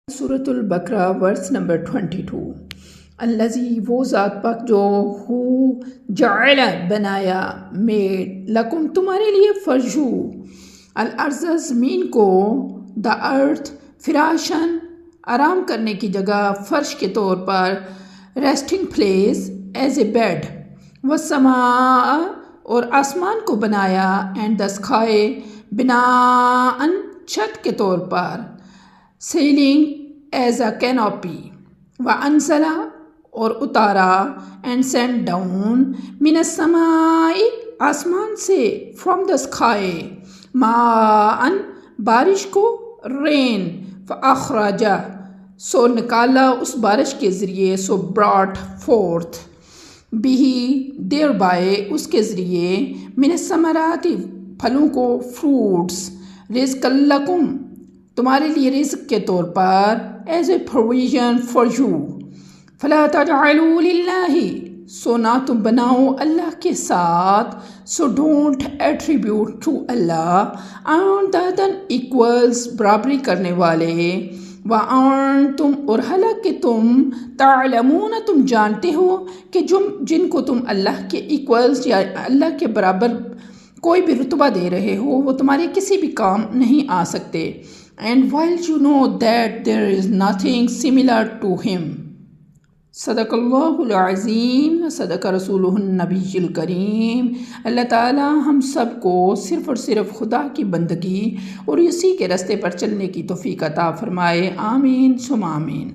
سورۃ البقرہ verse number 22۔ الذی وہ ذات پاک جو ہو جعل بنایا میڈ لکم تمہارے لیے فرجو الارض زمین کو دا ارتھ فراشن آرام کرنے کی جگہ فرش کے طور پر resting place as a bed والسماء اور آسمان کو بنایا اینڈ دا اسکائی بناءً چھت کے طور پر سیلنگ ایز اے کینوپی وانزلا اور اتارا اینڈ سینڈ ڈاؤن من السماء آسمان سے فرام دا اسکائی ماءً بارش کو رین فاخرج سو نکالا اس بارش کے ذریعے سو براٹ فورتھ بھی دیر بائے اس کے ذریعے من الثمرات پھلوں کو فروٹس رزق لکم تمہارے لیے رزق کے طور پر as a provision for you فلا تجعلوا للہ سو نہ تم بناؤ اللہ کے ساتھ so don't attribute to Allah اندادن ایکولز برابری کرنے والے وَأَنْتُمْ اور حالانکہ تم تعلمون تم جانتے ہو کہ جن کو تم اللہ کے ایکولز یا اللہ کے برابر کوئی بھی رتبہ دے رہے ہو وہ تمہارے کسی بھی کام نہیں آ سکتے and while you know that there is nothing similar to him صدق اللہ العظیم و صدق رسولہ النبی الکریم۔ اللہ تعالی ہم سب کو صرف اور صرف خدا کی بندگی اور اسی کے راستے پر چلنے کی توفیق عطا فرمائے، آمین ثم آمین۔